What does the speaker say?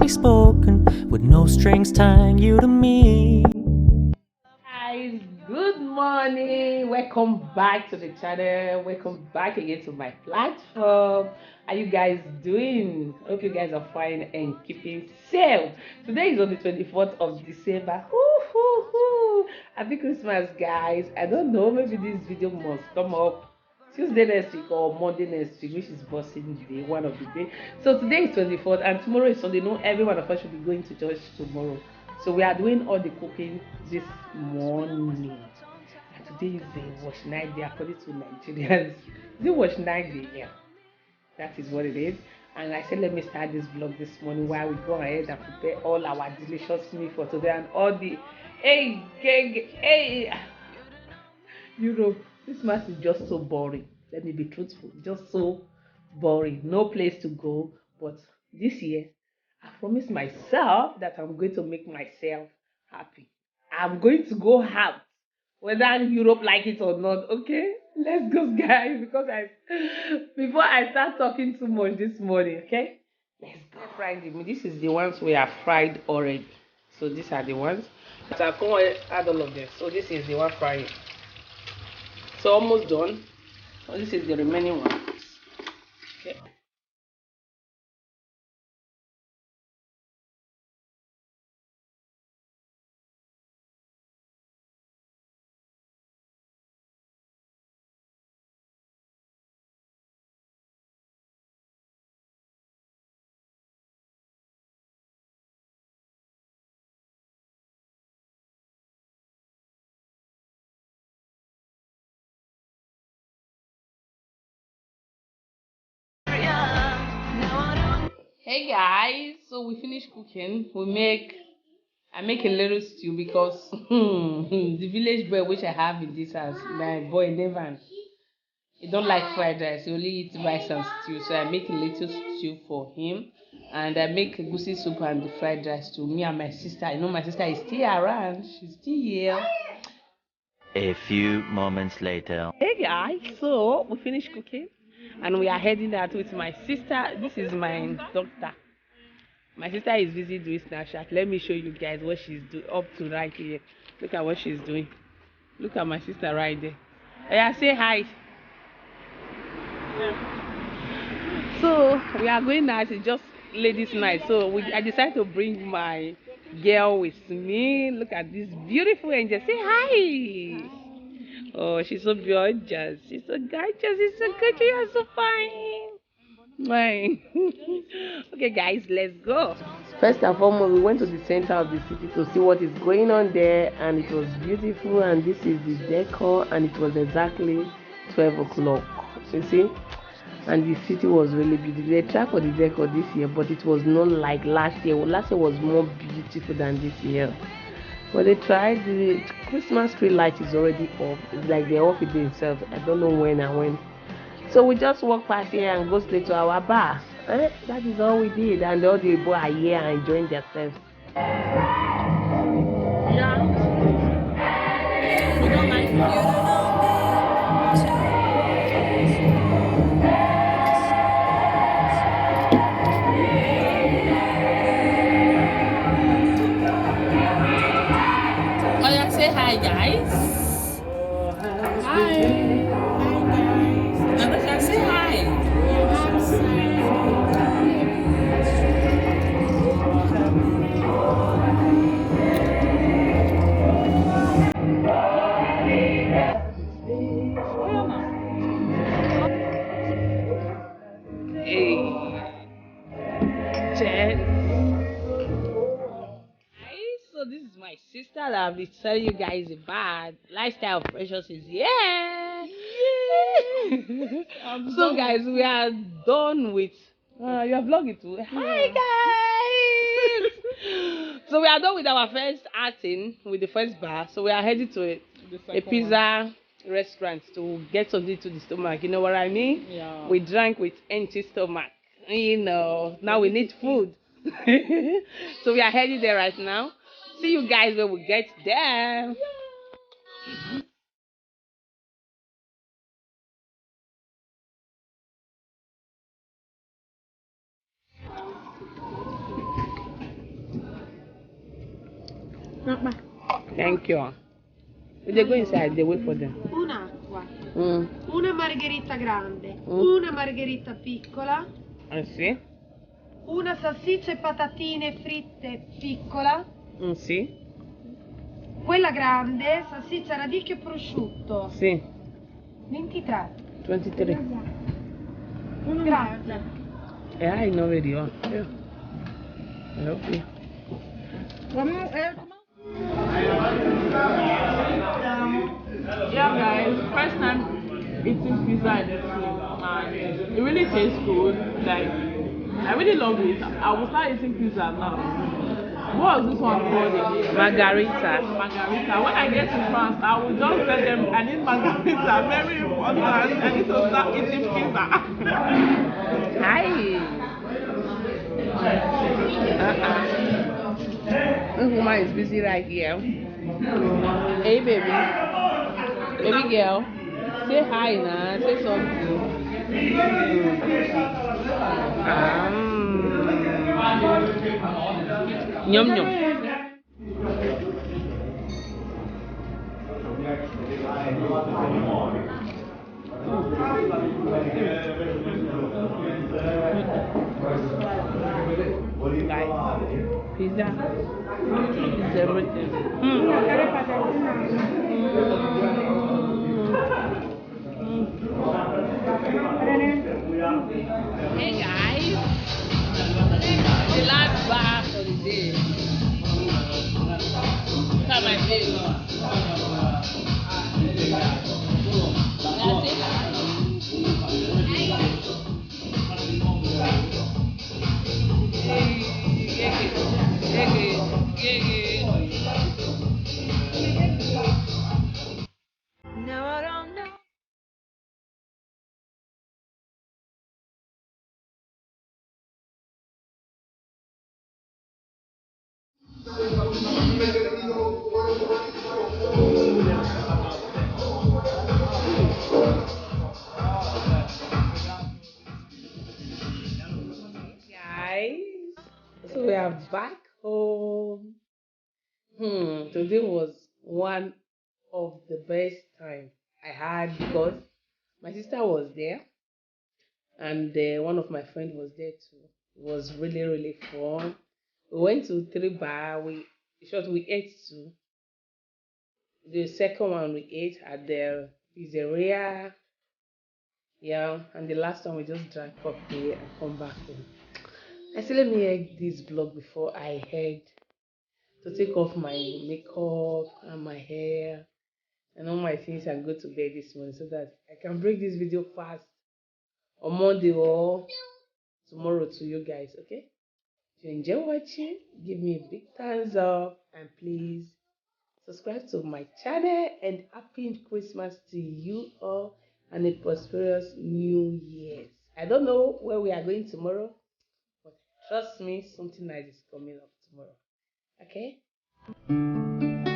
softly spoken, with no strings tying you to me. Guys, good morning. Welcome back to the channel. Welcome back again to my platform. How you guys doing? Hope you guys are fine and keeping safe. Today is on the 24th of December. Hoo. Happy Christmas, guys. I don't know, maybe this video must come up Tuesday next week or Monday next week, which is Boxing Day, one of the day. So today is 24th and tomorrow is Sunday. No, every one of us should be going to church tomorrow. So we are doing all the cooking this morning. And today is the wash night day according to Nigerians. Is it wash night day? Yeah, that is what it is. And I said, let me start this vlog this morning while we go ahead and prepare all our delicious meal for today and all the hey Europe. Christmas is just so boring. Let me be truthful. Just so boring. No place to go. But this year, I promised myself that I'm going to make myself happy. I'm going to go out, whether Europe like it or not. Okay, let's go, guys. Because I, before I start talking too much this morning, okay, let's go. Fried them. This is the ones we have fried already. So these are the ones. So I'm going to add all of them. So this is the one frying. So almost done. So this is the remaining one. Okay. Hey guys, so we finished cooking. I make a little stew because the village boy which I have in this house, my boy Nevan, he don't like fried rice. He only eats rice and stew. So I make a little stew for him, and I make goosey soup and the fried rice to me and my sister. You know my sister is still around. She's still here. A few moments later. Hey guys, so we finished cooking and we are heading out with my sister. This is my doctor. My sister is busy doing Snapchat. Let me show you guys what she's up to right here. Look at what she's doing. Look at my sister right there. Yeah, say hi. So we are going out. It's just ladies' night. So I decided to bring my girl with me. Look at this beautiful angel. Say hi. Oh, she's so gorgeous. She's so gorgeous. She's so good. You are so fine. Right. Okay, guys, let's go. First and foremost, we went to the center of the city to see what is going on there, and it was beautiful. And this is the decor, and it was exactly 12 o'clock. You see, and the city was really beautiful. They tried for the decor this year, but it was not like last year. Last year was more beautiful than this year. But they tried. The Christmas tree light is already off. It's like they're off it themselves. I don't know when and when. So we just walk past here and go straight to our bar. That is all we did, and all the boys are here and enjoying themselves. We don't like Oh, yeah, say hi, guys. Hi. Natasha, say hi. Hey, Jen. So this is my sister that I'll be telling you guys about lifestyle of precious is yeah. So guys, we are done with you are vlogging too. Hi guys. So we are done with our first outing with the first bar. So we are heading to a pizza restaurant to get something to the stomach. You know what I mean? Yeah. We drank with empty stomach. You know, now we need food. So we are heading there right now. See you guys when we get there. Thank you. They go inside, they wait for them. Un'acqua, Mm. una margherita grande, Mm. una margherita piccola, Sì. una salsiccia e patatine fritte piccola, Sì. quella grande, salsiccia, radicchio e prosciutto. Sì. 23. 23. Grazie. I know where you are. Yeah. Okay. Yeah, guys, first time eating pizza in this place, and it really tastes good. Like, I really love it. I will start eating pizza now. What was this one called again? Margarita. Margarita. When I get to France, I will just tell them I need margarita. Very important. I need to start eating pizza. Hi. This woman is busy right here. Hey, baby. Baby girl. Say hi now. Say something. Yum yum. Guys, pizza is everything. Hey guys, the last bar for the day. Look at my face. That's No, I don't know. guys. So we are back home. Today was one of the best time I had because my sister was there and one of my friends was there too. It was really fun. We went to three bar. We ate two. The second one we ate at the pizzeria. Yeah, and the last one we just drank coffee and come back home. I said let me end this vlog before I head to take off my makeup and my hair and all my things and go to bed this morning so that I can bring this video fast on Monday or tomorrow to you guys. Okay, if you enjoy watching, give me a big thumbs up and please subscribe to my channel and happy Christmas to you all and a prosperous new year. I don't know where we are going tomorrow, but trust me, something nice is coming up tomorrow. Okay.